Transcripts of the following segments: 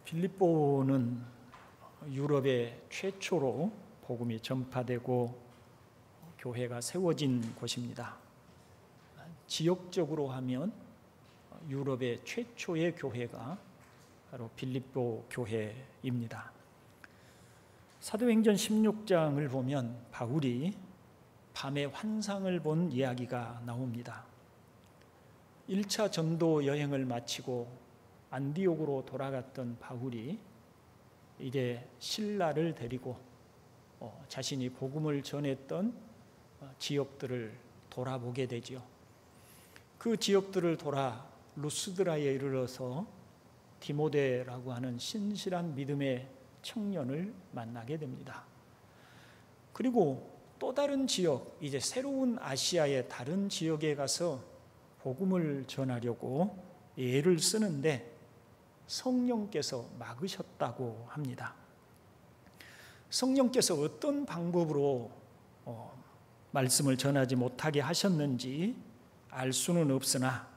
빌립보는 유럽의 최초로 복음이 전파되고 교회가 세워진 곳입니다. 지역적으로 하면 유럽의 최초의 교회가 바로 빌립보 교회입니다. 사도행전 16장을 보면 바울이 밤에 환상을 본 이야기가 나옵니다. 1차 전도 여행을 마치고 안디옥으로 돌아갔던 바울이 이제 신라를 데리고 자신이 복음을 전했던 지역들을 돌아보게 되죠. 그 지역들을 돌아 루스드라에 이르러서 디모데라고 하는 신실한 믿음의 청년을 만나게 됩니다. 그리고 또 다른 지역, 이제 새로운 아시아의 다른 지역에 가서 복음을 전하려고 애를 쓰는데 성령께서 막으셨다고 합니다. 성령께서 어떤 방법으로 말씀을 전하지 못하게 하셨는지 알 수는 없으나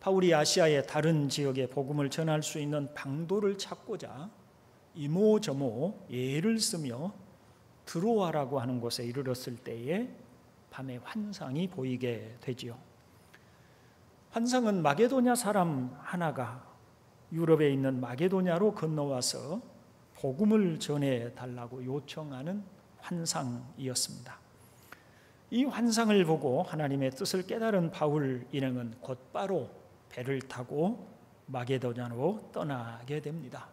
바울이 아시아의 다른 지역에 복음을 전할 수 있는 방도를 찾고자 이모저모 애를 쓰며 드로아라고 하는 곳에 이르렀을 때에 밤에 환상이 보이게 되지요. 환상은 마게도냐 사람 하나가 유럽에 있는 마게도냐로 건너와서 복음을 전해달라고 요청하는 환상이었습니다. 이 환상을 보고 하나님의 뜻을 깨달은 바울 일행은 곧바로 배를 타고 마게도냐로 떠나게 됩니다.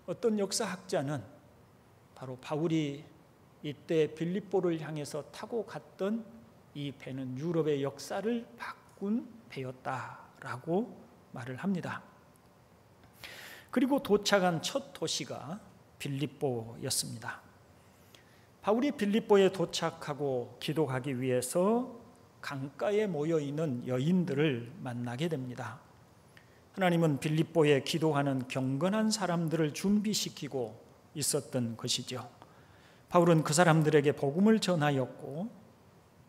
어떤 역사학자는 바로 바울이 이때 빌립보를 향해서 타고 갔던 이 배는 유럽의 역사를 바꾼 배였다라고 말을 합니다. 그리고 도착한 첫 도시가 빌립보였습니다. 바울이 빌립보에 도착하고 기도하기 위해서 강가에 모여 있는 여인들을 만나게 됩니다. 하나님은 빌립보에 기도하는 경건한 사람들을 준비시키고 있었던 것이죠. 바울은 그 사람들에게 복음을 전하였고,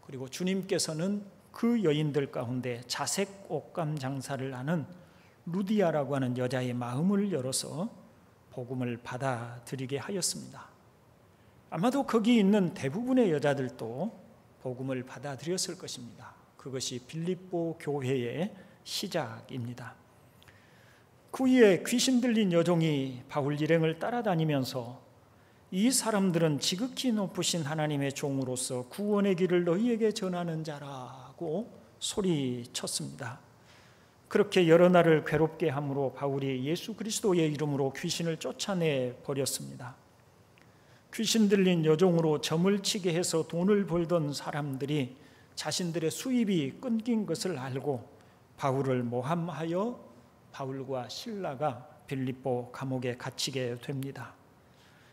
그리고 주님께서는 그 여인들 가운데 자색 옷감 장사를 하는 루디아라고 하는 여자의 마음을 열어서 복음을 받아들이게 하였습니다. 아마도 거기 있는 대부분의 여자들도 복음을 받아들였을 것입니다. 그것이 빌립보 교회의 시작입니다. 그 후에 귀신 들린 여종이 바울 일행을 따라다니면서 이 사람들은 지극히 높으신 하나님의 종으로서 구원의 길을 너희에게 전하는 자라고 소리쳤습니다. 그렇게 여러 날을 괴롭게 함으로 바울이 예수 그리스도의 이름으로 귀신을 쫓아내 버렸습니다. 귀신 들린 여종으로 점을 치게 해서 돈을 벌던 사람들이 자신들의 수입이 끊긴 것을 알고 바울을 모함하여 바울과 실라가 빌립보 감옥에 갇히게 됩니다.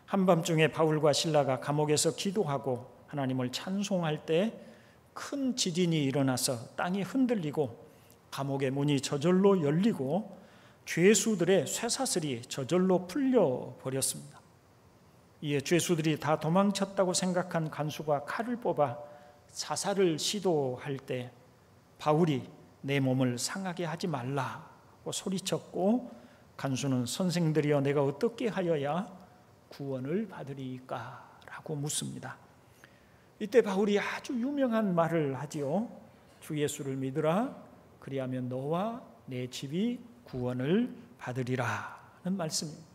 한밤중에 바울과 실라가 감옥에서 기도하고 하나님을 찬송할 때 큰 지진이 일어나서 땅이 흔들리고 감옥의 문이 저절로 열리고 죄수들의 쇠사슬이 저절로 풀려 버렸습니다. 이에 죄수들이 다 도망쳤다고 생각한 간수가 칼을 뽑아 자살을 시도할 때 바울이 내 몸을 상하게 하지 말라고 소리쳤고, 간수는 선생들이여 내가 어떻게 하여야 구원을 받으리까? 라고 묻습니다. 이때 바울이 아주 유명한 말을 하지요. 주 예수를 믿으라. 그리하면 너와 내 집이 구원을 받으리라는 말씀입니다.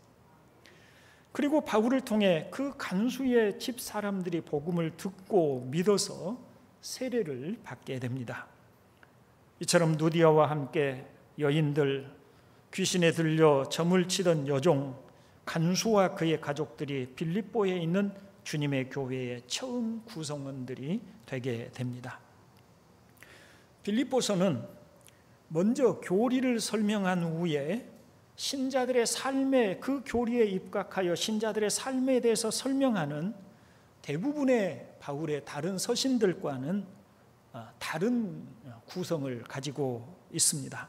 그리고 바울을 통해 그 간수의 집 사람들이 복음을 듣고 믿어서 세례를 받게 됩니다. 이처럼 누디아와 함께 여인들, 귀신에 들려 점을 치던 여종, 간수와 그의 가족들이 빌립보에 있는 주님의 교회의 처음 구성원들이 되게 됩니다. 빌립보서는 먼저 교리를 설명한 후에 신자들의 삶에, 그 교리에 입각하여 신자들의 삶에 대해서 설명하는 대부분의 바울의 다른 서신들과는 다른 구성을 가지고 있습니다.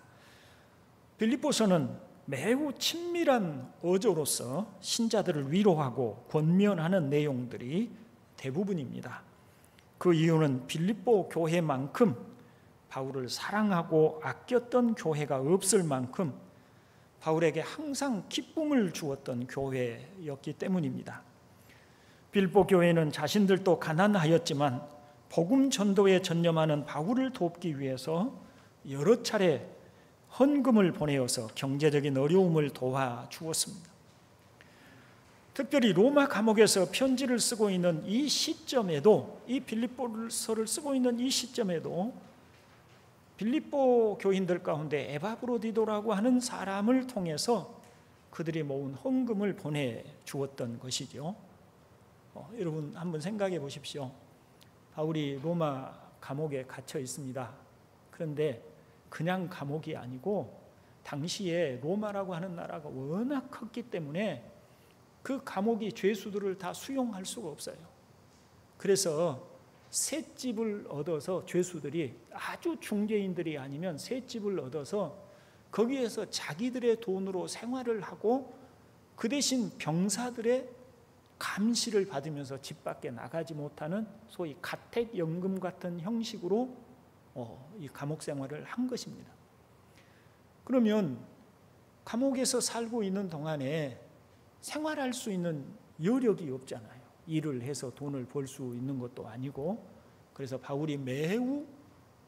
빌립보서는 매우 친밀한 어조로서 신자들을 위로하고 권면하는 내용들이 대부분입니다. 그 이유는 빌립보 교회만큼 바울을 사랑하고 아꼈던 교회가 없을 만큼 바울에게 항상 기쁨을 주었던 교회였기 때문입니다. 빌립보 교회는 자신들도 가난하였지만 복음 전도에 전념하는 바울을 돕기 위해서 여러 차례 헌금을 보내어서 경제적인 어려움을 도와주었습니다. 특별히 로마 감옥에서 편지를 쓰고 있는 이 시점에도, 이 빌립보서를 쓰고 있는 이 시점에도 빌립보 교인들 가운데 에바브로디도라고 하는 사람을 통해서 그들이 모은 헌금을 보내주었던 것이죠. 여러분 한번 생각해 보십시오. 바울이 로마 감옥에 갇혀 있습니다. 그런데 그냥 감옥이 아니고 당시에 로마라고 하는 나라가 워낙 컸기 때문에 그 감옥이 죄수들을 다 수용할 수가 없어요. 그래서 셋집을 얻어서, 죄수들이 아주 중개인들이 아니면 셋집을 얻어서 거기에서 자기들의 돈으로 생활을 하고 그 대신 병사들의 감시를 받으면서 집 밖에 나가지 못하는 소위 가택연금 같은 형식으로 이 감옥 생활을 한 것입니다. 그러면 감옥에서 살고 있는 동안에 생활할 수 있는 여력이 없잖아요. 일을 해서 돈을 벌 수 있는 것도 아니고. 그래서 바울이 매우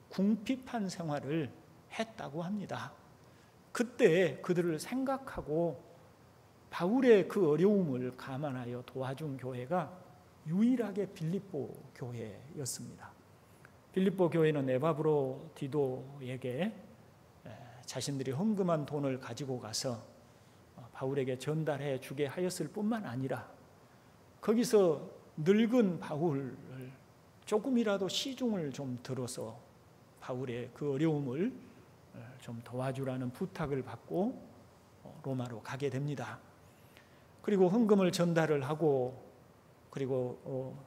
궁핍한 생활을 했다고 합니다. 그때 그들을 생각하고 바울의 그 어려움을 감안하여 도와준 교회가 유일하게 빌립보 교회였습니다. 빌립보 교회는 에바브로디도에게 자신들이 헌금한 돈을 가지고 가서 바울에게 전달해 주게 하였을 뿐만 아니라 거기서 늙은 바울을 조금이라도 시중을 좀 들어서 바울의 그 어려움을 좀 도와주라는 부탁을 받고 로마로 가게 됩니다. 그리고 헌금을 전달을 하고, 그리고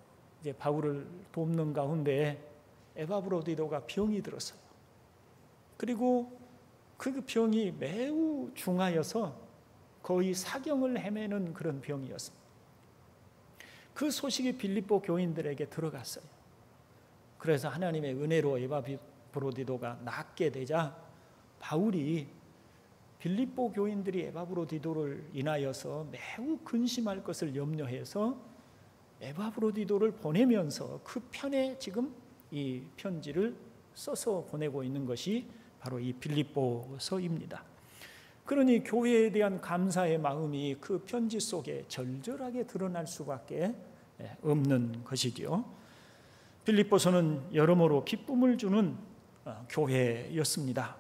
이제 바울을 돕는 가운데 에바브로디도가 병이 들었어요. 그리고 그 병이 매우 중하여서 거의 사경을 헤매는 그런 병이었습니다. 그 소식이 빌립보 교인들에게 들어갔어요. 그래서 하나님의 은혜로 에바브로디도가 낫게 되자 바울이 빌립보 교인들이 에바브로디도를 인하여서 매우 근심할 것을 염려해서 에바브로디도를 보내면서 그 편에 지금 이 편지를 써서 보내고 있는 것이 바로 이 빌립보서입니다. 그러니 교회에 대한 감사의 마음이 그 편지 속에 절절하게 드러날 수밖에 없는 것이지요. 빌립보서는 여러모로 기쁨을 주는 교회였습니다.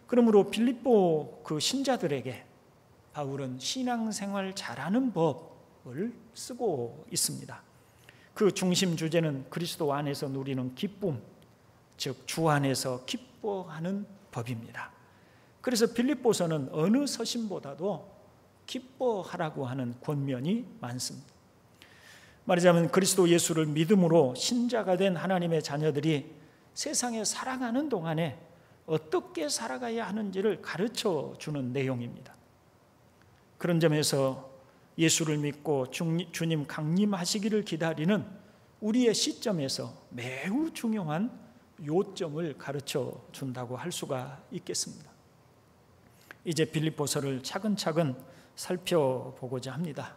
그러므로 빌립보 그 신자들에게 바울은 신앙생활 잘하는 법을 쓰고 있습니다. 그 중심 주제는 그리스도 안에서 누리는 기쁨, 즉 주 안에서 기뻐하는 법입니다. 그래서 빌립보서는 어느 서신보다도 기뻐하라고 하는 권면이 많습니다. 말하자면 그리스도 예수를 믿음으로 신자가 된 하나님의 자녀들이 세상에 살아가는 동안에 어떻게 살아가야 하는지를 가르쳐 주는 내용입니다. 그런 점에서 예수를 믿고 주님 강림하시기를 기다리는 우리의 시점에서 매우 중요한 요점을 가르쳐 준다고 할 수가 있겠습니다. 이제 빌립보서를 차근차근 살펴보고자 합니다.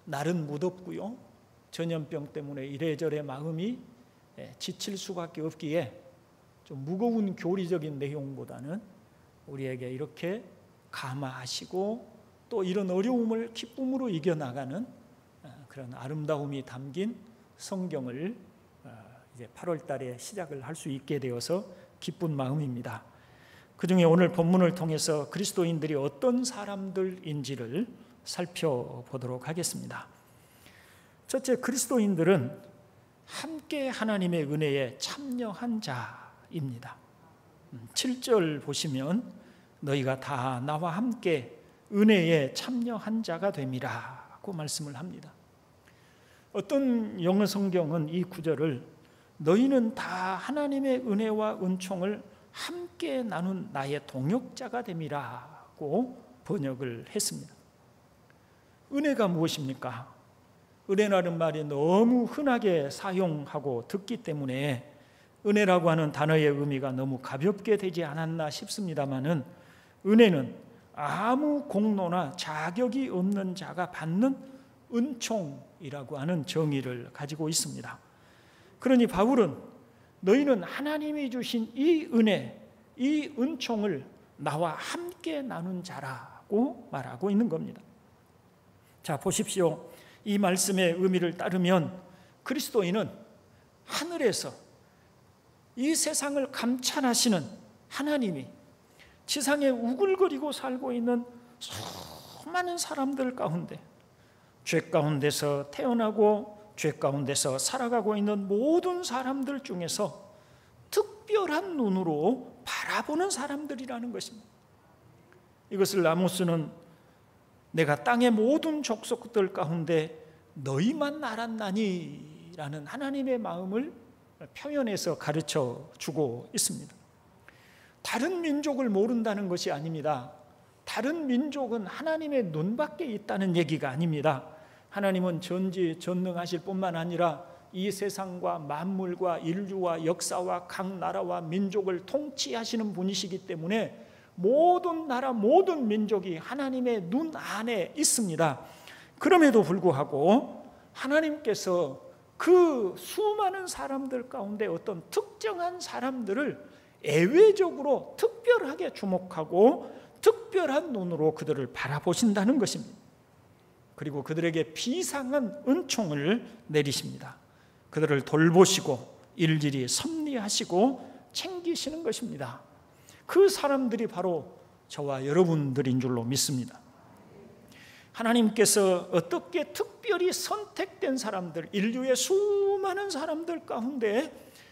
날은 무덥고요, 전염병 때문에 이래저래 마음이 지칠 수밖에 없기에 좀 무거운 교리적인 내용보다는 우리에게 이렇게 감화하시고 또 이런 어려움을 기쁨으로 이겨나가는 그런 아름다움이 담긴 성경을 이제 8월 달에 시작을 할 수 있게 되어서 기쁜 마음입니다. 그중에 오늘 본문을 통해서 그리스도인들이 어떤 사람들인지를 살펴보도록 하겠습니다. 첫째, 그리스도인들은 함께 하나님의 은혜에 참여한 자입니다. 7절 보시면 너희가 다 나와 함께 은혜에 참여한 자가 됨이라고 말씀을 합니다. 어떤 영어 성경은 이 구절을 너희는 다 하나님의 은혜와 은총을 함께 나눈 나의 동역자가 됨이라고 번역을 했습니다. 은혜가 무엇입니까? 은혜라는 말이 너무 흔하게 사용하고 듣기 때문에 은혜라고 하는 단어의 의미가 너무 가볍게 되지 않았나 싶습니다마는 은혜는 아무 공로나 자격이 없는 자가 받는 은총이라고 하는 정의를 가지고 있습니다. 그러니 바울은 너희는 하나님이 주신 이 은혜, 이 은총을 나와 함께 나눈 자라고 말하고 있는 겁니다. 자, 보십시오. 이 말씀의 의미를 따르면 그리스도인은 하늘에서 이 세상을 감찰하시는 하나님이 지상에 우글거리고 살고 있는 수많은 사람들 가운데, 죄 가운데서 태어나고 죄 가운데서 살아가고 있는 모든 사람들 중에서 특별한 눈으로 바라보는 사람들이라는 것입니다. 이것을 아모스는 내가 땅의 모든 족속들 가운데 너희만 알았나니 라는 하나님의 마음을 표현해서 가르쳐 주고 있습니다. 다른 민족을 모른다는 것이 아닙니다. 다른 민족은 하나님의 눈밖에 있다는 얘기가 아닙니다. 하나님은 전지전능하실 뿐만 아니라 이 세상과 만물과 인류와 역사와 각 나라와 민족을 통치하시는 분이시기 때문에 모든 나라 모든 민족이 하나님의 눈 안에 있습니다. 그럼에도 불구하고 하나님께서 그 수많은 사람들 가운데 어떤 특정한 사람들을 예외적으로 특별하게 주목하고 특별한 눈으로 그들을 바라보신다는 것입니다. 그리고 그들에게 비상한 은총을 내리십니다. 그들을 돌보시고 일일이 섭리하시고 챙기시는 것입니다. 그 사람들이 바로 저와 여러분들인 줄로 믿습니다. 하나님께서 어떻게 특별히 선택된 사람들, 인류의 수많은 사람들 가운데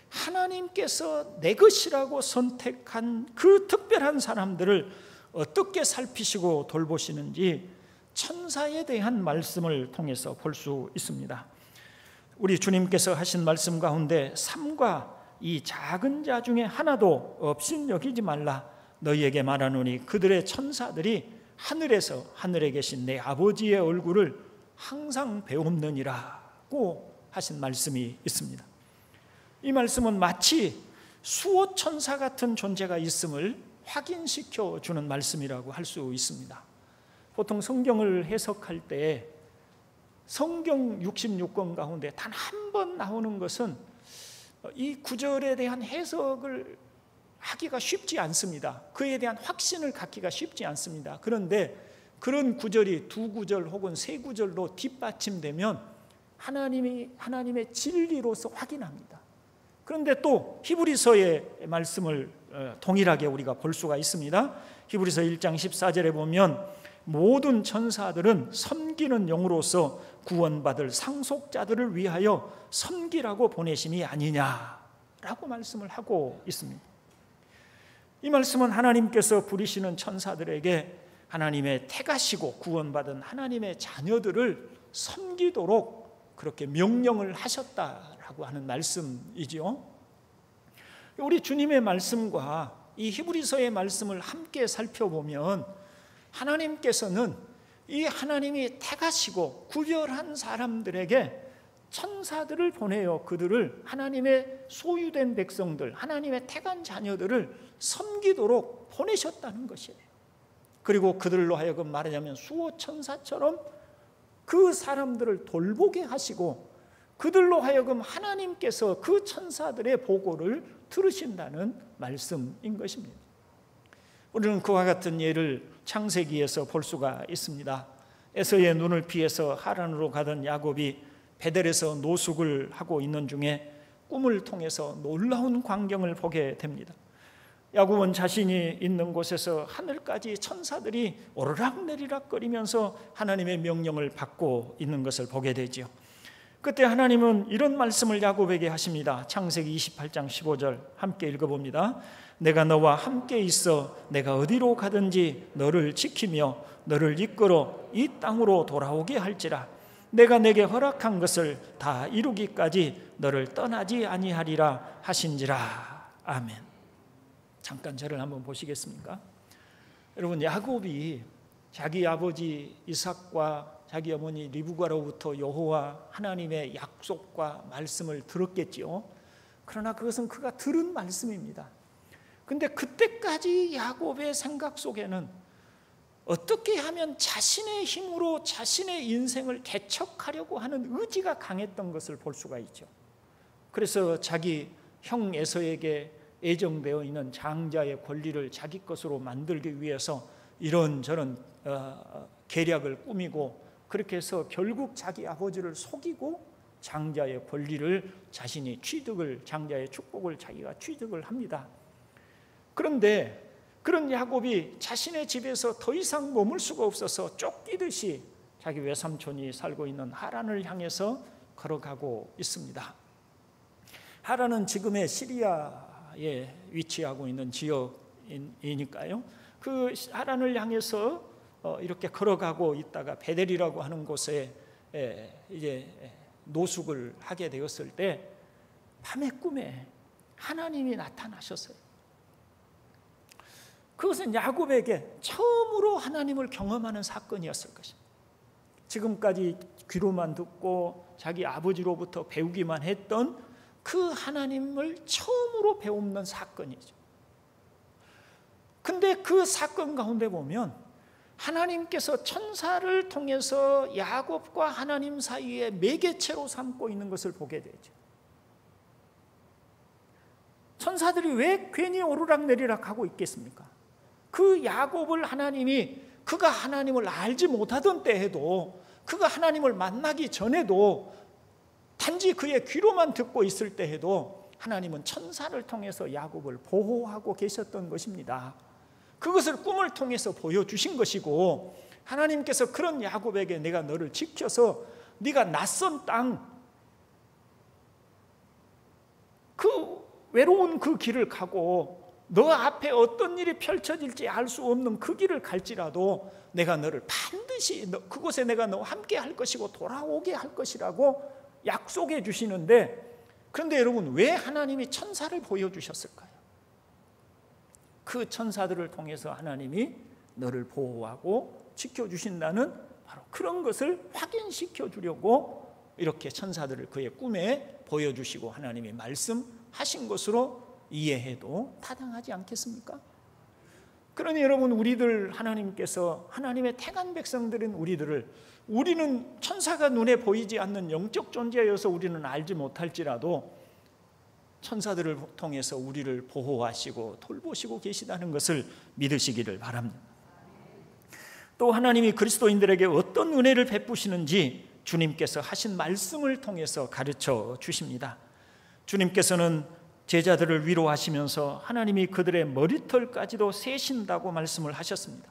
하나님께서 내 것이라고 선택한 그 특별한 사람들을 어떻게 살피시고 돌보시는지 천사에 대한 말씀을 통해서 볼 수 있습니다. 우리 주님께서 하신 말씀 가운데 삼가 이 작은 자 중에 하나도 없인 여기지 말라. 너희에게 말하노니 그들의 천사들이 하늘에서 하늘에 계신 내 아버지의 얼굴을 항상 배웁느니라고 하신 말씀이 있습니다. 이 말씀은 마치 수호천사 같은 존재가 있음을 확인시켜 주는 말씀이라고 할 수 있습니다. 보통 성경을 해석할 때 성경 66권 가운데 단 한 번 나오는 것은 이 구절에 대한 해석을 하기가 쉽지 않습니다. 그에 대한 확신을 갖기가 쉽지 않습니다. 그런데 그런 구절이 두 구절 혹은 세 구절로 뒷받침되면 하나님의 진리로서 확인합니다. 그런데 또 히브리서의 말씀을 동일하게 우리가 볼 수가 있습니다. 히브리서 1장 14절에 보면 모든 천사들은 섬기는 영으로서 구원받을 상속자들을 위하여 섬기라고 보내심이 아니냐라고 말씀을 하고 있습니다. 이 말씀은 하나님께서 부리시는 천사들에게 하나님의 택하시고 구원받은 하나님의 자녀들을 섬기도록 그렇게 명령을 하셨다라고 하는 말씀이죠. 우리 주님의 말씀과 이 히브리서의 말씀을 함께 살펴보면 하나님께서는 이 하나님이 택하시고 구별한 사람들에게 천사들을 보내어 그들을 하나님의 소유된 백성들, 하나님의 택한 자녀들을 섬기도록 보내셨다는 것이에요. 그리고 그들로 하여금 말하자면 수호천사처럼 그 사람들을 돌보게 하시고 그들로 하여금 하나님께서 그 천사들의 보고를 들으신다는 말씀인 것입니다. 우리는 그와 같은 예를 창세기에서 볼 수가 있습니다. 에서의 눈을 피해서 하란으로 가던 야곱이 베델에서 노숙을 하고 있는 중에 꿈을 통해서 놀라운 광경을 보게 됩니다. 야곱은 자신이 있는 곳에서 하늘까지 천사들이 오르락내리락 거리면서 하나님의 명령을 받고 있는 것을 보게 되죠. 그때 하나님은 이런 말씀을 야곱에게 하십니다. 창세기 28장 15절 함께 읽어봅니다. 내가 너와 함께 있어 내가 어디로 가든지 너를 지키며 너를 이끌어 이 땅으로 돌아오게 할지라. 내가 내게 허락한 것을 다 이루기까지 너를 떠나지 아니하리라 하신지라. 아멘. 잠깐 저를 한번 보시겠습니까? 여러분, 야곱이 자기 아버지 이삭과 자기 어머니 리브가로부터 여호와 하나님의 약속과 말씀을 들었겠지요. 그러나 그것은 그가 들은 말씀입니다. 근데 그때까지 야곱의 생각 속에는 어떻게 하면 자신의 힘으로 자신의 인생을 개척하려고 하는 의지가 강했던 것을 볼 수가 있죠. 그래서 자기 형 에서에게 예정되어 있는 장자의 권리를 자기 것으로 만들기 위해서 이런저런 계략을 꾸미고, 그렇게 해서 결국 자기 아버지를 속이고 장자의 권리를 자신이 취득을, 장자의 축복을 자기가 취득을 합니다. 그런데 그런 야곱이 자신의 집에서 더 이상 머물 수가 없어서 쫓기듯이 자기 외삼촌이 살고 있는 하란을 향해서 걸어가고 있습니다. 하란은 지금의 시리아에 위치하고 있는 지역이니까요. 그 하란을 향해서 이렇게 걸어가고 있다가 베델이라고 하는 곳에 이제 노숙을 하게 되었을 때 밤의 꿈에 하나님이 나타나셨어요. 그것은 야곱에게 처음으로 하나님을 경험하는 사건이었을 것입니다. 지금까지 귀로만 듣고 자기 아버지로부터 배우기만 했던 그 하나님을 처음으로 배우는 사건이죠. 근데 그 사건 가운데 보면 하나님께서 천사를 통해서 야곱과 하나님 사이에 매개체로 삼고 있는 것을 보게 되죠. 천사들이 왜 괜히 오르락내리락 하고 있겠습니까? 그 야곱을 하나님이, 그가 하나님을 알지 못하던 때에도, 그가 하나님을 만나기 전에도, 단지 그의 귀로만 듣고 있을 때에도 하나님은 천사를 통해서 야곱을 보호하고 계셨던 것입니다. 그것을 꿈을 통해서 보여주신 것이고, 하나님께서 그런 야곱에게 내가 너를 지켜서 네가 낯선 땅, 그 외로운 그 길을 가고 너 앞에 어떤 일이 펼쳐질지 알 수 없는 그 길을 갈지라도 내가 너를 반드시 그곳에 내가 너와 함께 할 것이고 돌아오게 할 것이라고 약속해 주시는데, 그런데 여러분, 왜 하나님이 천사를 보여주셨을까요? 그 천사들을 통해서 하나님이 너를 보호하고 지켜주신다는 바로 그런 것을 확인시켜 주려고 이렇게 천사들을 그의 꿈에 보여주시고 하나님이 말씀하신 것으로 이해해도 타당하지 않겠습니까? 그러니 여러분, 우리들 하나님께서, 하나님의 택한 백성들인 우리는 천사가 눈에 보이지 않는 영적 존재여서 우리는 알지 못할지라도 천사들을 통해서 우리를 보호하시고 돌보시고 계시다는 것을 믿으시기를 바랍니다. 또 하나님이 그리스도인들에게 어떤 은혜를 베푸시는지 주님께서 하신 말씀을 통해서 가르쳐 주십니다. 주님께서는 제자들을 위로하시면서 하나님이 그들의 머리털까지도 세신다고 말씀을 하셨습니다.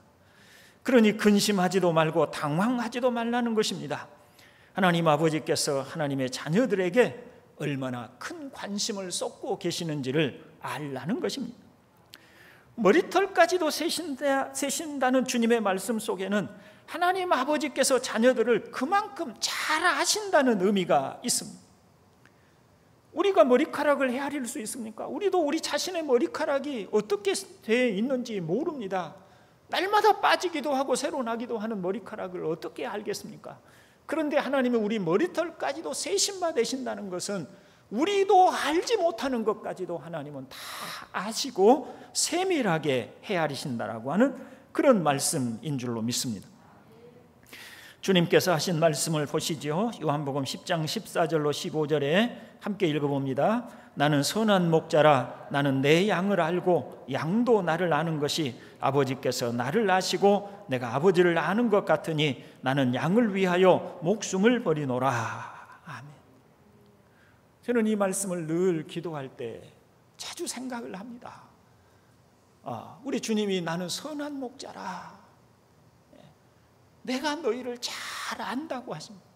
그러니 근심하지도 말고 당황하지도 말라는 것입니다. 하나님 아버지께서 하나님의 자녀들에게 얼마나 큰 관심을 쏟고 계시는지를 알라는 것입니다. 머리털까지도 세신다는 주님의 말씀 속에는 하나님 아버지께서 자녀들을 그만큼 잘 아신다는 의미가 있습니다. 우리가 머리카락을 헤아릴 수 있습니까? 우리도 우리 자신의 머리카락이 어떻게 되어 있는지 모릅니다. 날마다 빠지기도 하고 새로 나기도 하는 머리카락을 어떻게 알겠습니까? 그런데 하나님이 우리 머리털까지도 세신받으신다는 것은 우리도 알지 못하는 것까지도 하나님은 다 아시고 세밀하게 헤아리신다라고 하는 그런 말씀인 줄로 믿습니다. 주님께서 하신 말씀을 보시죠. 요한복음 10장 14절로 15절에 함께 읽어봅니다. 나는 선한 목자라. 나는 내 양을 알고 양도 나를 아는 것이 아버지께서 나를 아시고 내가 아버지를 아는 것 같으니 나는 양을 위하여 목숨을 버리노라. 아멘. 저는 이 말씀을 늘 기도할 때 자주 생각을 합니다. 우리 주님이 나는 선한 목자라. 내가 너희를 잘 안다고 하십니다.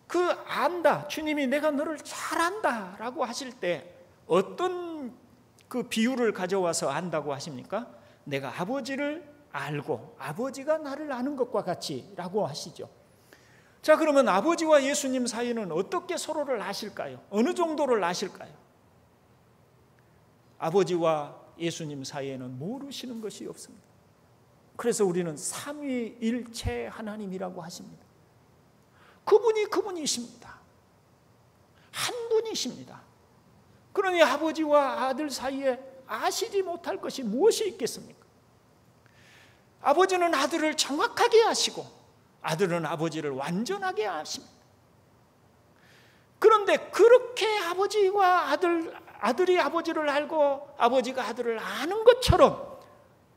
그 안다, 주님이 내가 너를 잘 안다라고 하실 때 어떤 그 비유를 가져와서 안다고 하십니까? 내가 아버지를 알고 아버지가 나를 아는 것과 같이라고 하시죠. 자, 그러면 아버지와 예수님 사이는 어떻게 서로를 아실까요? 어느 정도를 아실까요? 아버지와 예수님 사이에는 모르시는 것이 없습니다. 그래서 우리는 삼위일체 하나님이라고 하십니다. 그분이 그분이십니다. 한 분이십니다. 그러니 아버지와 아들 사이에 아시지 못할 것이 무엇이 있겠습니까? 아버지는 아들을 정확하게 아시고 아들은 아버지를 완전하게 아십니다. 그런데 그렇게 아버지와 아들이 아버지를 알고 아버지가 아들을 아는 것처럼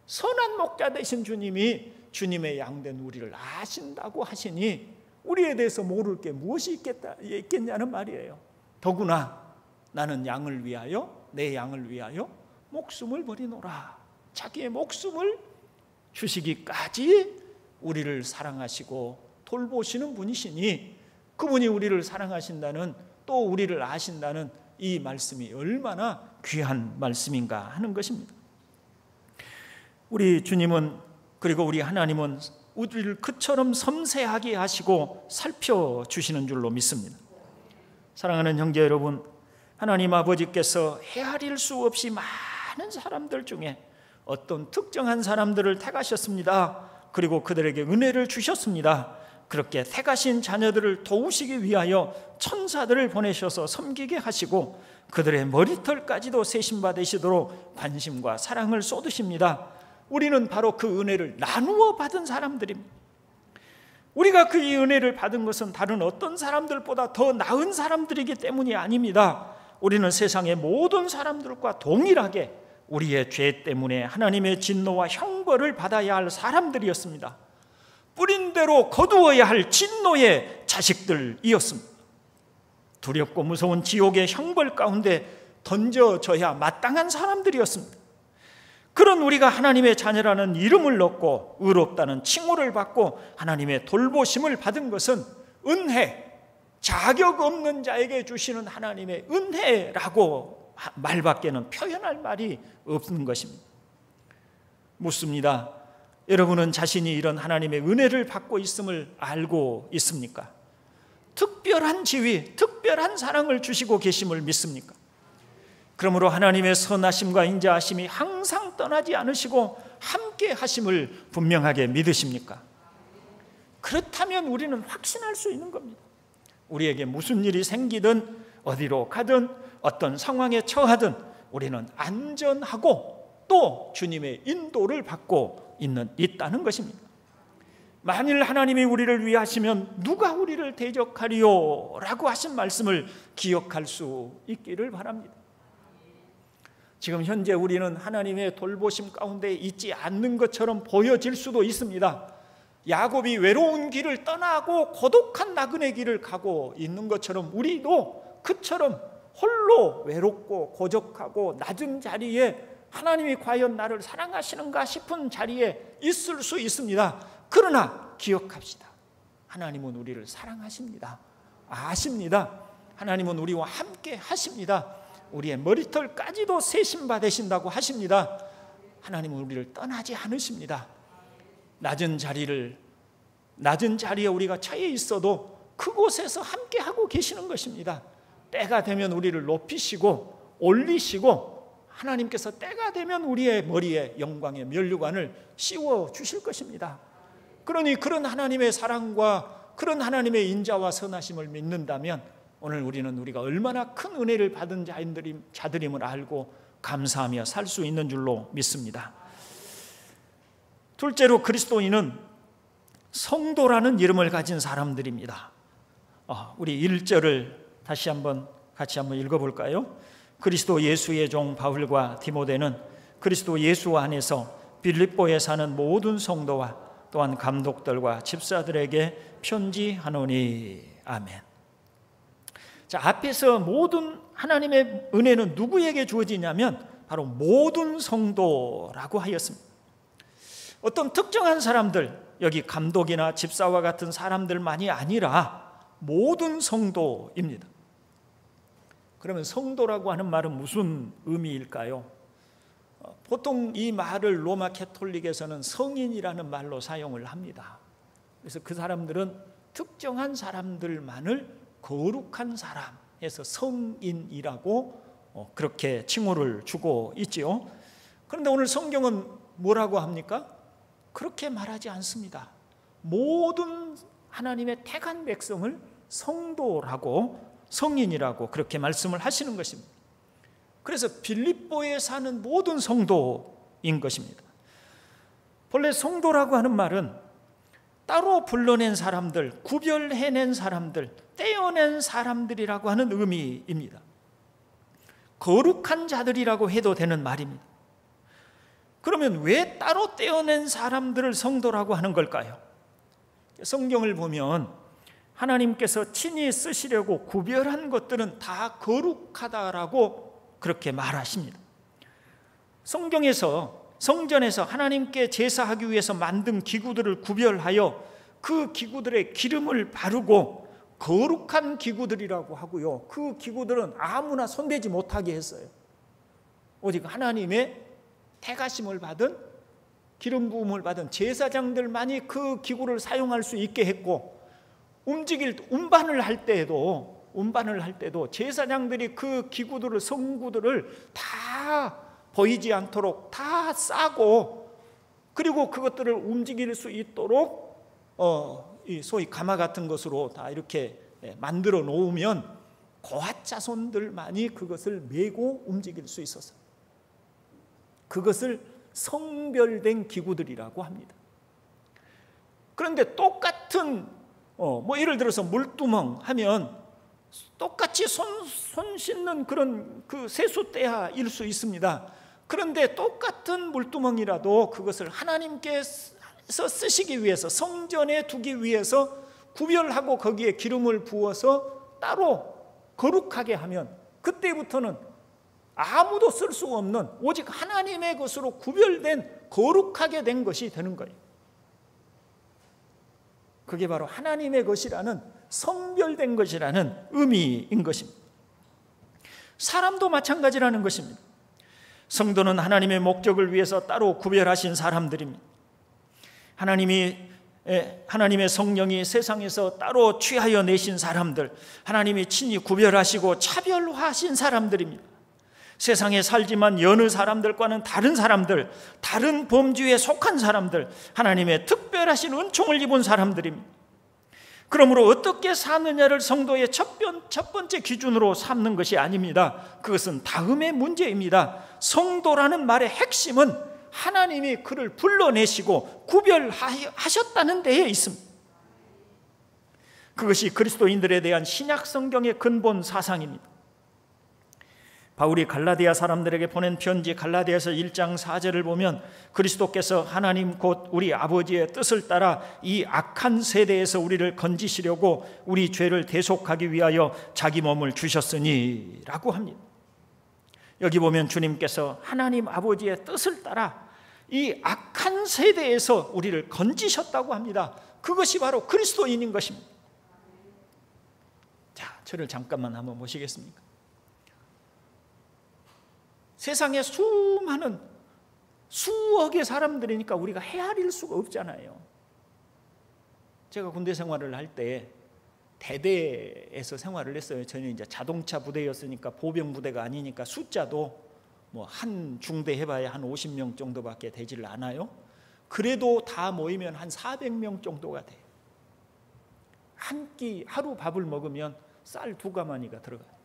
선한 목자 되신 주님이 주님의 양된 우리를 아신다고 하시니 우리에 대해서 모를 게 무엇이 있겠냐는 말이에요. 더구나 나는 양을 위하여 내 양을 위하여 목숨을 버리노라. 자기의 목숨을 주시기까지 우리를 사랑하시고 돌보시는 분이시니 그분이 우리를 사랑하신다는 또 우리를 아신다는 이 말씀이 얼마나 귀한 말씀인가 하는 것입니다. 우리 주님은 그리고 우리 하나님은 우리를 그처럼 섬세하게 하시고 살펴주시는 줄로 믿습니다. 사랑하는 형제 여러분, 하나님 아버지께서 헤아릴 수 없이 많은 사람들 중에 어떤 특정한 사람들을 택하셨습니다. 그리고 그들에게 은혜를 주셨습니다. 그렇게 택하신 자녀들을 도우시기 위하여 천사들을 보내셔서 섬기게 하시고 그들의 머리털까지도 세심받으시도록 관심과 사랑을 쏟으십니다. 우리는 바로 그 은혜를 나누어 받은 사람들입니다. 우리가 그 이 은혜를 받은 것은 다른 어떤 사람들보다 더 나은 사람들이기 때문이 아닙니다. 우리는 세상의 모든 사람들과 동일하게 우리의 죄 때문에 하나님의 진노와 형벌을 받아야 할 사람들이었습니다. 뿌린 대로 거두어야 할 진노의 자식들이었습니다. 두렵고 무서운 지옥의 형벌 가운데 던져져야 마땅한 사람들이었습니다. 그런 우리가 하나님의 자녀라는 이름을 얻고 의롭다는 칭호를 받고 하나님의 돌보심을 받은 것은 은혜, 자격 없는 자에게 주시는 하나님의 은혜라고 말밖에는 표현할 말이 없는 것입니다. 묻습니다. 여러분은 자신이 이런 하나님의 은혜를 받고 있음을 알고 있습니까? 특별한 지위, 특별한 사랑을 주시고 계심을 믿습니까? 그러므로 하나님의 선하심과 인자하심이 항상 떠나지 않으시고 함께 하심을 분명하게 믿으십니까? 그렇다면 우리는 확신할 수 있는 겁니다. 우리에게 무슨 일이 생기든 어디로 가든 어떤 상황에 처하든 우리는 안전하고 또 주님의 인도를 받고 있다는 것입니다. 만일 하나님이 우리를 위하시면 누가 우리를 대적하리요? 라고 하신 말씀을 기억할 수 있기를 바랍니다. 지금 현재 우리는 하나님의 돌보심 가운데 있지 않는 것처럼 보여질 수도 있습니다. 야곱이 외로운 길을 떠나고 고독한 나그네 길을 가고 있는 것처럼 우리도 그처럼 홀로 외롭고 고적하고 낮은 자리에 하나님이 과연 나를 사랑하시는가 싶은 자리에 있을 수 있습니다. 그러나 기억합시다. 하나님은 우리를 사랑하십니다. 아십니다. 하나님은 우리와 함께 하십니다. 우리의 머리털까지도 세심받으신다고 하십니다. 하나님은 우리를 떠나지 않으십니다. 낮은 자리에 우리가 처해 있어도 그곳에서 함께 하고 계시는 것입니다. 때가 되면 우리를 높이시고 올리시고 하나님께서 때가 되면 우리의 머리에 영광의 면류관을 씌워 주실 것입니다. 그러니 그런 하나님의 사랑과 그런 하나님의 인자와 선하심을 믿는다면 오늘 우리가 얼마나 큰 은혜를 받은 자들임을 알고 감사하며 살 수 있는 줄로 믿습니다. 둘째로 그리스도인은 성도라는 이름을 가진 사람들입니다. 우리 1절을 같이 한번 읽어볼까요? 그리스도 예수의 종 바울과 디모데는 그리스도 예수 안에서 빌립보에 사는 모든 성도와 또한 감독들과 집사들에게 편지하노니. 아멘. 자, 앞에서 모든 하나님의 은혜는 누구에게 주어지냐면 바로 모든 성도라고 하였습니다. 어떤 특정한 사람들, 여기 감독이나 집사와 같은 사람들만이 아니라 모든 성도입니다. 그러면 성도라고 하는 말은 무슨 의미일까요? 보통 이 말을 로마 캐톨릭에서는 성인이라는 말로 사용을 합니다. 그래서 그 사람들은 특정한 사람들만을 거룩한 사람에서 성인이라고 그렇게 칭호를 주고 있지요. 그런데 오늘 성경은 뭐라고 합니까? 그렇게 말하지 않습니다. 모든 하나님의 택한 백성을 성도라고, 성인이라고 그렇게 말씀을 하시는 것입니다. 그래서 빌립보에 사는 모든 성도인 것입니다. 본래 성도라고 하는 말은 따로 불러낸 사람들, 구별해낸 사람들, 떼어낸 사람들이라고 하는 의미입니다. 거룩한 자들이라고 해도 되는 말입니다. 그러면 왜 따로 떼어낸 사람들을 성도라고 하는 걸까요? 성경을 보면 하나님께서 친히 쓰시려고 구별한 것들은 다 거룩하다라고 그렇게 말하십니다. 성전에서 하나님께 제사하기 위해서 만든 기구들을 구별하여 그 기구들의 기름을 바르고 거룩한 기구들이라고 하고요, 그 기구들은 아무나 손대지 못하게 했어요. 오직 하나님의 택하심을 받은, 기름 부음을 받은 제사장들만이 그 기구를 사용할 수 있게 했고, 운반을 할 때도 제사장들이 그 기구들을, 성구들을 다 보이지 않도록 다 싸고, 그리고 그것들을 움직일 수 있도록 소위 가마 같은 것으로 다 이렇게 만들어 놓으면 고핫 자손들만이 그것을 메고 움직일 수 있었어요. 그것을 성별된 기구들이라고 합니다. 그런데 똑같은 예를 들어서 물두멍 하면 똑같이 손 씻는 그런 그 세숫대야일 수 있습니다. 그런데 똑같은 물두멍이라도 그것을 하나님께서 쓰시기 위해서, 성전에 두기 위해서 구별하고 거기에 기름을 부어서 따로 거룩하게 하면, 그때부터는 아무도 쓸 수 없는 오직 하나님의 것으로 구별된 거룩하게 된 것이 되는 거예요. 그게 바로 하나님의 것이라는, 성별된 것이라는 의미인 것입니다. 사람도 마찬가지라는 것입니다. 성도는 하나님의 목적을 위해서 따로 구별하신 사람들입니다. 하나님의 성령이 세상에서 따로 취하여 내신 사람들, 하나님이 친히 구별하시고 차별화하신 사람들입니다. 세상에 살지만 여느 사람들과는 다른 사람들, 다른 범주에 속한 사람들, 하나님의 특별하신 은총을 입은 사람들입니다. 그러므로 어떻게 사느냐를 성도의 첫 번째 기준으로 삼는 것이 아닙니다. 그것은 다음의 문제입니다. 성도라는 말의 핵심은 하나님이 그를 불러내시고 구별하셨다는 데에 있습니다. 그것이 그리스도인들에 대한 신약 성경의 근본 사상입니다. 바울이 갈라디아 사람들에게 보낸 편지 갈라디아서 1장 4절을 보면, 그리스도께서 하나님 곧 우리 아버지의 뜻을 따라 이 악한 세대에서 우리를 건지시려고 우리 죄를 대속하기 위하여 자기 몸을 주셨으니 라고 합니다. 여기 보면 주님께서 하나님 아버지의 뜻을 따라 이 악한 세대에서 우리를 건지셨다고 합니다. 그것이 바로 그리스도인인 것입니다. 자, 저를 잠깐만 한번 보시겠습니까? 세상에 수많은 수억의 사람들이니까 우리가 헤아릴 수가 없잖아요. 제가 군대 생활을 할 때 대대에서 생활을 했어요. 저는 이제 자동차 부대였으니까 보병 부대가 아니니까 숫자도 한 중대 해봐야 한 50명 정도밖에 되질 않아요. 그래도 다 모이면 한 400명 정도가 돼요. 한 끼 하루 밥을 먹으면 쌀 2가마니가 들어가요.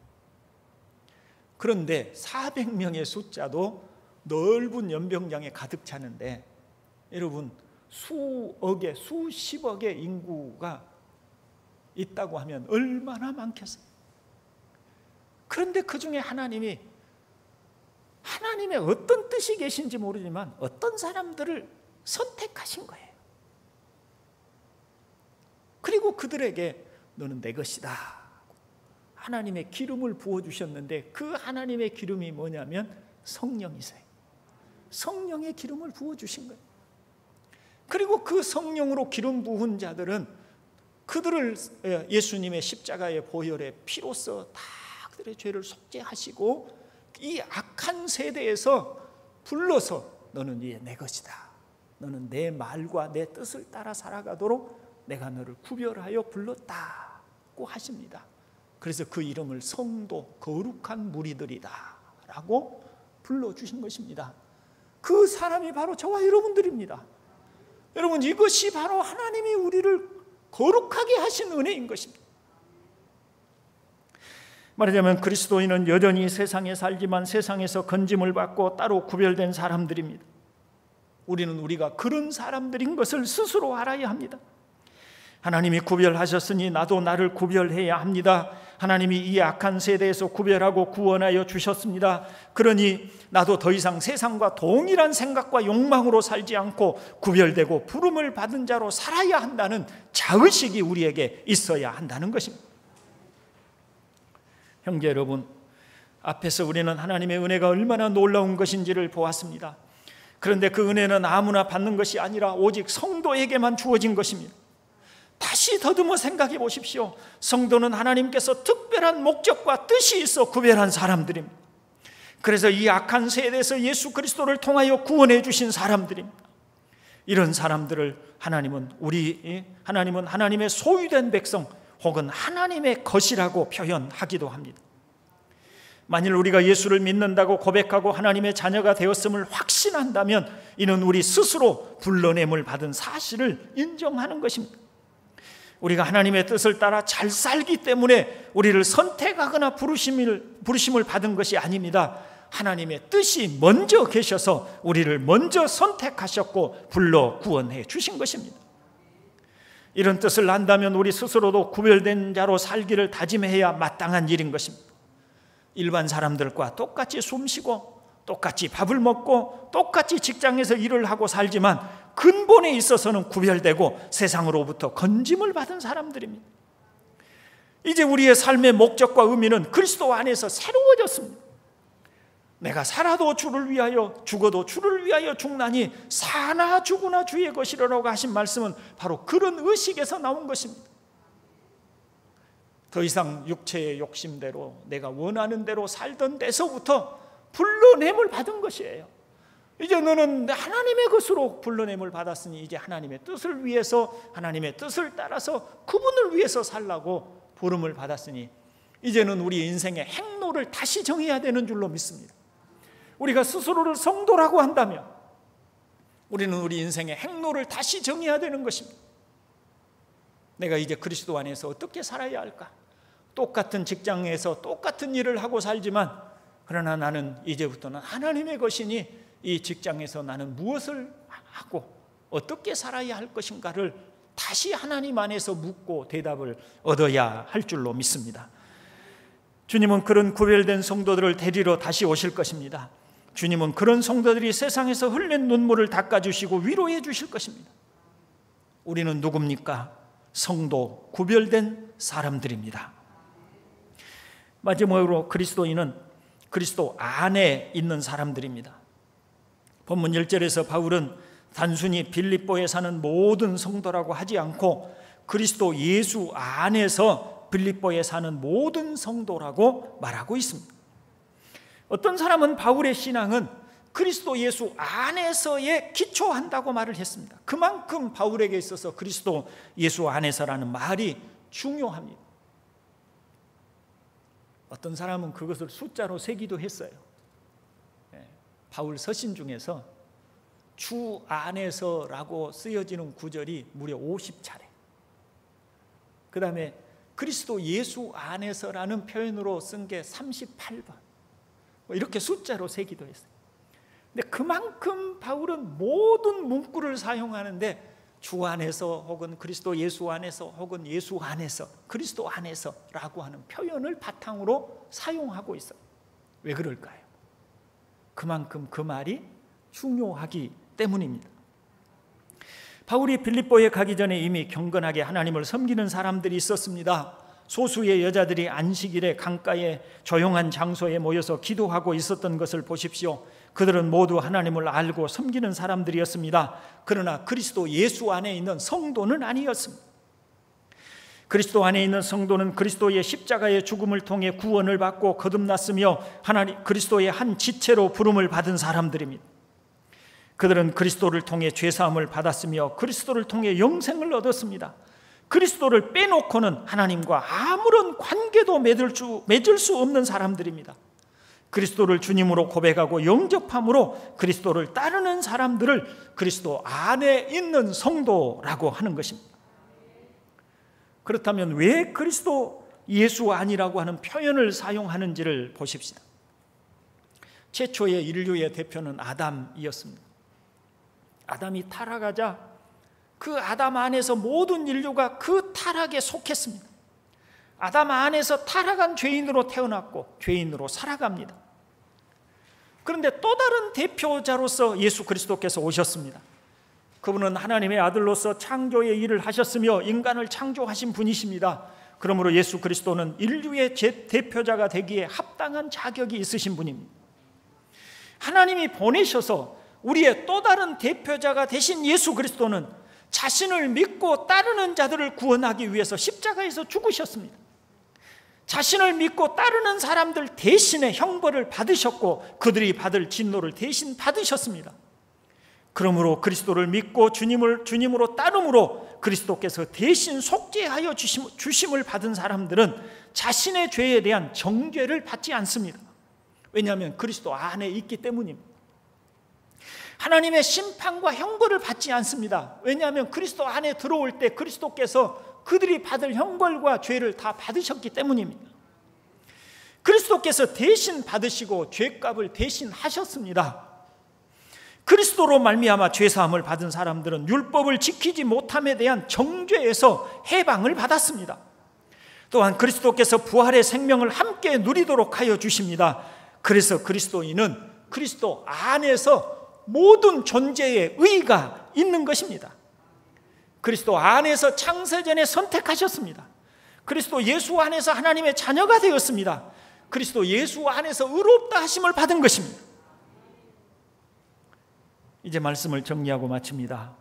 그런데 400명의 숫자도 넓은 연병장에 가득 차는데, 여러분 수억의 수십억의 인구가 있다고 하면 얼마나 많겠어요. 그런데 그 중에 하나님의 어떤 뜻이 계신지 모르지만 어떤 사람들을 선택하신 거예요. 그리고 그들에게 너는 내 것이다, 하나님의 기름을 부어주셨는데, 그 하나님의 기름이 뭐냐면 성령이세요. 성령의 기름을 부어주신 거예요. 그리고 그 성령으로 기름 부은 자들은 그들을 예수님의 십자가의 보혈의 피로써 다 그들의 죄를 속죄하시고 이 악한 세대에서 불러서 너는 이제 내 것이다, 너는 내 말과 내 뜻을 따라 살아가도록 내가 너를 구별하여 불렀다고 하십니다. 그래서 그 이름을 성도, 거룩한 무리들이다 라고 불러주신 것입니다. 그 사람이 바로 저와 여러분들입니다. 여러분, 이것이 바로 하나님이 우리를 거룩하게 하신 은혜인 것입니다. 말하자면 그리스도인은 여전히 세상에 살지만 세상에서 건짐을 받고 따로 구별된 사람들입니다. 우리는 우리가 그런 사람들인 것을 스스로 알아야 합니다. 하나님이 구별하셨으니 나도 나를 구별해야 합니다. 하나님이 이 악한 세대에서 구별하고 구원하여 주셨습니다. 그러니 나도 더 이상 세상과 동일한 생각과 욕망으로 살지 않고 구별되고 부름을 받은 자로 살아야 한다는 자의식이 우리에게 있어야 한다는 것입니다. 형제 여러분, 앞에서 우리는 하나님의 은혜가 얼마나 놀라운 것인지를 보았습니다. 그런데 그 은혜는 아무나 받는 것이 아니라 오직 성도에게만 주어진 것입니다. 다시 더듬어 생각해 보십시오. 성도는 하나님께서 특별한 목적과 뜻이 있어 구별한 사람들입니다. 그래서 이 악한 세대에서 예수 그리스도를 통하여 구원해 주신 사람들입니다. 이런 사람들을 하나님은 하나님의 소유된 백성 혹은 하나님의 것이라고 표현하기도 합니다. 만일 우리가 예수를 믿는다고 고백하고 하나님의 자녀가 되었음을 확신한다면 이는 우리 스스로 불러냄을 받은 사실을 인정하는 것입니다. 우리가 하나님의 뜻을 따라 잘 살기 때문에 우리를 선택하거나 부르심을 받은 것이 아닙니다. 하나님의 뜻이 먼저 계셔서 우리를 먼저 선택하셨고 불러 구원해 주신 것입니다. 이런 뜻을 안다면 우리 스스로도 구별된 자로 살기를 다짐해야 마땅한 일인 것입니다. 일반 사람들과 똑같이 숨쉬고 똑같이 밥을 먹고 똑같이 직장에서 일을 하고 살지만 근본에 있어서는 구별되고 세상으로부터 건짐을 받은 사람들입니다. 이제 우리의 삶의 목적과 의미는 그리스도 안에서 새로워졌습니다. 내가 살아도 주를 위하여 죽어도 주를 위하여 죽나니 사나 죽으나 주의 것이라고 하신 말씀은 바로 그런 의식에서 나온 것입니다. 더 이상 육체의 욕심대로 내가 원하는 대로 살던 데서부터 불러냄을 받은 것이에요. 이제 너는 하나님의 것으로 불러냄을 받았으니 이제 하나님의 뜻을 위해서 하나님의 뜻을 따라서 그분을 위해서 살라고 부름을 받았으니 이제는 우리 인생의 행로를 다시 정해야 되는 줄로 믿습니다. 우리가 스스로를 성도라고 한다면 우리는 우리 인생의 행로를 다시 정해야 되는 것입니다. 내가 이제 그리스도 안에서 어떻게 살아야 할까? 똑같은 직장에서 똑같은 일을 하고 살지만 그러나 나는 이제부터는 하나님의 것이니 이 직장에서 나는 무엇을 하고 어떻게 살아야 할 것인가를 다시 하나님 안에서 묻고 대답을 얻어야 할 줄로 믿습니다. 주님은 그런 구별된 성도들을 데리러 다시 오실 것입니다. 주님은 그런 성도들이 세상에서 흘린 눈물을 닦아주시고 위로해 주실 것입니다. 우리는 누굽니까? 성도, 구별된 사람들입니다. 마지막으로 그리스도인은 그리스도 안에 있는 사람들입니다. 본문 1절에서 바울은 단순히 빌립보에 사는 모든 성도라고 하지 않고 그리스도 예수 안에서 빌립보에 사는 모든 성도라고 말하고 있습니다. 어떤 사람은 바울의 신앙은 그리스도 예수 안에서에 기초한다고 말을 했습니다. 그만큼 바울에게 있어서 그리스도 예수 안에서라는 말이 중요합니다. 어떤 사람은 그것을 숫자로 세기도 했어요. 바울 서신 중에서 주 안에서라고 쓰여지는 구절이 무려 50차례. 그 다음에 그리스도 예수 안에서라는 표현으로 쓴 게 38번. 이렇게 숫자로 세기도 했어요. 근데 그만큼 바울은 모든 문구를 사용하는데 주 안에서 혹은 그리스도 예수 안에서 혹은 예수 안에서 그리스도 안에서라고 하는 표현을 바탕으로 사용하고 있어요. 왜 그럴까요? 그만큼 그 말이 중요하기 때문입니다. 바울이 빌립보에 가기 전에 이미 경건하게 하나님을 섬기는 사람들이 있었습니다. 소수의 여자들이 안식일에 강가에 조용한 장소에 모여서 기도하고 있었던 것을 보십시오. 그들은 모두 하나님을 알고 섬기는 사람들이었습니다. 그러나 그리스도 예수 안에 있는 성도는 아니었습니다. 그리스도 안에 있는 성도는 그리스도의 십자가의 죽음을 통해 구원을 받고 거듭났으며 그리스도의 한 지체로 부름을 받은 사람들입니다. 그들은 그리스도를 통해 죄사함을 받았으며 그리스도를 통해 영생을 얻었습니다. 그리스도를 빼놓고는 하나님과 아무런 관계도 맺을 수 없는 사람들입니다. 그리스도를 주님으로 고백하고 영접함으로 그리스도를 따르는 사람들을 그리스도 안에 있는 성도라고 하는 것입니다. 그렇다면 왜 그리스도 예수 안이라고 하는 표현을 사용하는지를 보십시다. 최초의 인류의 대표는 아담이었습니다. 아담이 타락하자 그 아담 안에서 모든 인류가 그 타락에 속했습니다. 아담 안에서 타락한 죄인으로 태어났고 죄인으로 살아갑니다. 그런데 또 다른 대표자로서 예수 그리스도께서 오셨습니다. 그분은 하나님의 아들로서 창조의 일을 하셨으며 인간을 창조하신 분이십니다. 그러므로 예수 그리스도는 인류의 대표자가 되기에 합당한 자격이 있으신 분입니다. 하나님이 보내셔서 우리의 또 다른 대표자가 되신 예수 그리스도는 자신을 믿고 따르는 자들을 구원하기 위해서 십자가에서 죽으셨습니다. 자신을 믿고 따르는 사람들 대신에 형벌을 받으셨고 그들이 받을 진노를 대신 받으셨습니다. 그러므로 그리스도를 믿고 주님으로 따름으로 그리스도께서 대신 속죄하여 주심을 받은 사람들은 자신의 죄에 대한 정죄를 받지 않습니다. 왜냐하면 그리스도 안에 있기 때문입니다. 하나님의 심판과 형벌을 받지 않습니다. 왜냐하면 그리스도 안에 들어올 때 그리스도께서 그들이 받을 형벌과 죄를 다 받으셨기 때문입니다. 그리스도께서 대신 받으시고 죄값을 대신 하셨습니다. 그리스도로 말미암아 죄사함을 받은 사람들은 율법을 지키지 못함에 대한 정죄에서 해방을 받았습니다. 또한 그리스도께서 부활의 생명을 함께 누리도록 하여 주십니다. 그래서 그리스도인은 그리스도 안에서 모든 존재의 의의가 있는 것입니다. 그리스도 안에서 창세전에 선택하셨습니다. 그리스도 예수 안에서 하나님의 자녀가 되었습니다. 그리스도 예수 안에서 의롭다 하심을 받은 것입니다. 이제 말씀을 정리하고 마칩니다.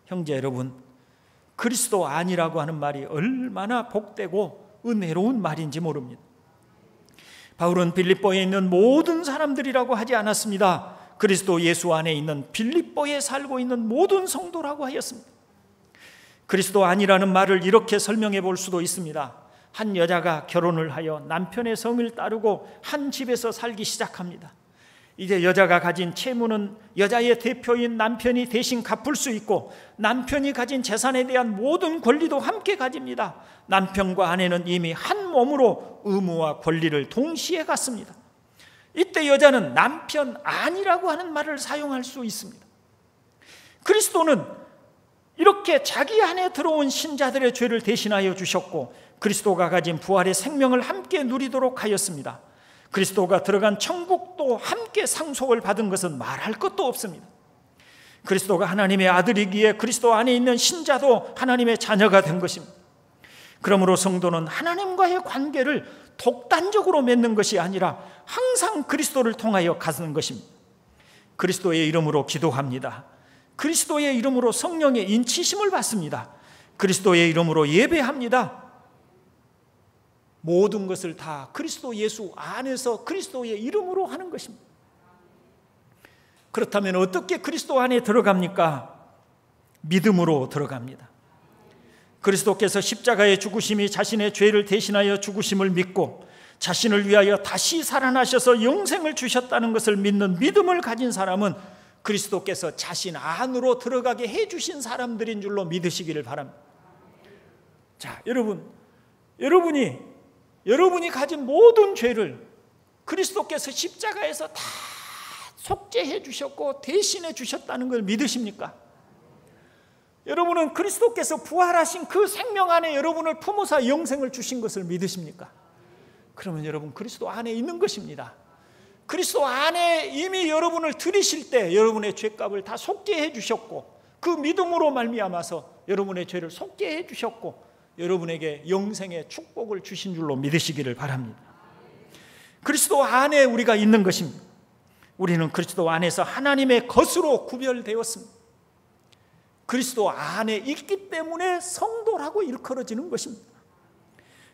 형제 여러분, 그리스도 안이라고 하는 말이 얼마나 복되고 은혜로운 말인지 모릅니다. 바울은 빌립보에 있는 모든 사람들이라고 하지 않았습니다. 그리스도 예수 안에 있는 빌립보에 살고 있는 모든 성도라고 하였습니다. 그리스도 안이라는 말을 이렇게 설명해 볼 수도 있습니다. 한 여자가 결혼을 하여 남편의 성을 따르고 한 집에서 살기 시작합니다. 이제 여자가 가진 채무는 여자의 대표인 남편이 대신 갚을 수 있고 남편이 가진 재산에 대한 모든 권리도 함께 가집니다. 남편과 아내는 이미 한 몸으로 의무와 권리를 동시에 갖습니다. 이때 여자는 남편 아니라고 하는 말을 사용할 수 있습니다. 그리스도는 이렇게 자기 안에 들어온 신자들의 죄를 대신하여 주셨고 그리스도가 가진 부활의 생명을 함께 누리도록 하였습니다. 그리스도가 들어간 천국도 함께 상속을 받은 것은 말할 것도 없습니다. 그리스도가 하나님의 아들이기에 그리스도 안에 있는 신자도 하나님의 자녀가 된 것입니다. 그러므로 성도는 하나님과의 관계를 독단적으로 맺는 것이 아니라 항상 그리스도를 통하여 가는 것입니다. 그리스도의 이름으로 기도합니다. 그리스도의 이름으로 성령의 인치심을 받습니다. 그리스도의 이름으로 예배합니다. 모든 것을 다 그리스도 예수 안에서 그리스도의 이름으로 하는 것입니다. 그렇다면 어떻게 그리스도 안에 들어갑니까? 믿음으로 들어갑니다. 그리스도께서 십자가의 죽으심이 자신의 죄를 대신하여 죽으심을 믿고 자신을 위하여 다시 살아나셔서 영생을 주셨다는 것을 믿는 믿음을 가진 사람은 그리스도께서 자신 안으로 들어가게 해주신 사람들인 줄로 믿으시기를 바랍니다. 자, 여러분이 가진 모든 죄를 그리스도께서 십자가에서 다 속죄해 주셨고 대신해 주셨다는 걸 믿으십니까? 여러분은 그리스도께서 부활하신 그 생명 안에 여러분을 품으사 영생을 주신 것을 믿으십니까? 그러면 여러분 그리스도 안에 있는 것입니다. 그리스도 안에 이미 여러분을 들이실 때 여러분의 죄값을 다 속죄해 주셨고 그 믿음으로 말미암아서 여러분의 죄를 속죄해 주셨고 여러분에게 영생의 축복을 주신 줄로 믿으시기를 바랍니다. 그리스도 안에 우리가 있는 것입니다. 우리는 그리스도 안에서 하나님의 것으로 구별되었습니다. 그리스도 안에 있기 때문에 성도라고 일컬어지는 것입니다.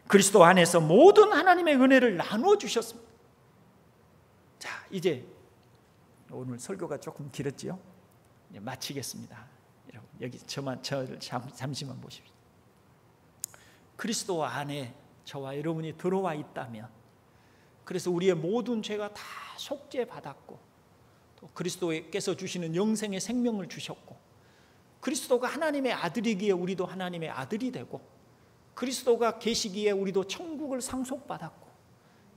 그리스도 안에서 모든 하나님의 은혜를 나누어 주셨습니다. 자, 이제 오늘 설교가 조금 길었지요? 마치겠습니다. 여러분, 여기 저를 잠시만 보십시오. 그리스도 안에 저와 여러분이 들어와 있다면, 그래서 우리의 모든 죄가 다 속죄받았고 또 그리스도께서 주시는 영생의 생명을 주셨고 그리스도가 하나님의 아들이기에 우리도 하나님의 아들이 되고 그리스도가 계시기에 우리도 천국을 상속받았고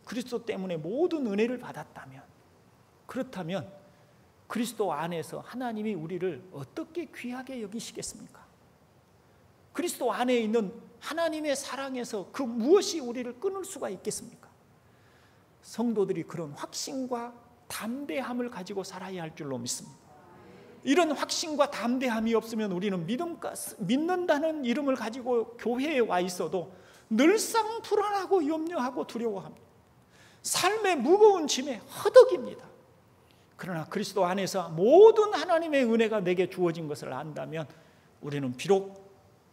그리스도 때문에 모든 은혜를 받았다면, 그렇다면 그리스도 안에서 하나님이 우리를 어떻게 귀하게 여기시겠습니까? 그리스도 안에 있는 하나님의 사랑에서 그 무엇이 우리를 끊을 수가 있겠습니까? 성도들이 그런 확신과 담대함을 가지고 살아야 할 줄로 믿습니다. 이런 확신과 담대함이 없으면 우리는 믿는다는 이름을 가지고 교회에 와 있어도 늘상 불안하고 염려하고 두려워합니다. 삶의 무거운 짐에 허덕입니다. 그러나 그리스도 안에서 모든 하나님의 은혜가 내게 주어진 것을 안다면 우리는 비록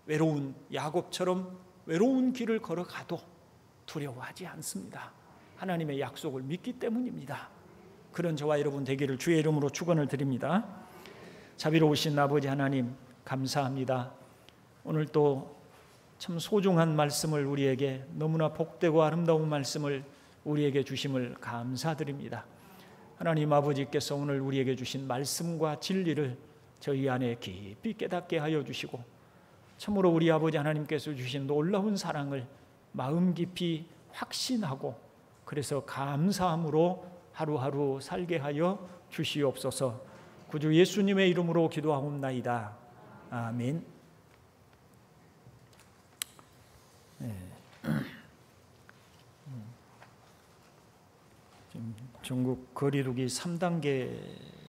외로운 야곱처럼 외로운 길을 걸어가도 두려워하지 않습니다. 하나님의 약속을 믿기 때문입니다. 그런 저와 여러분 되기를 주의 이름으로 축원을 드립니다. 자비로우신 아버지 하나님 감사합니다. 오늘 또 참 소중한 말씀을 우리에게 너무나 복되고 아름다운 말씀을 우리에게 주심을 감사드립니다. 하나님 아버지께서 오늘 우리에게 주신 말씀과 진리를 저희 안에 깊이 깨닫게 하여 주시고 참으로 우리 아버지 하나님께서 주신 놀라운 사랑을 마음 깊이 확신하고 그래서 감사함으로 하루하루 살게 하여 주시옵소서. 구주 예수님의 이름으로 기도하옵나이다. 아멘. 네. 지금 전국 거리두기 3단계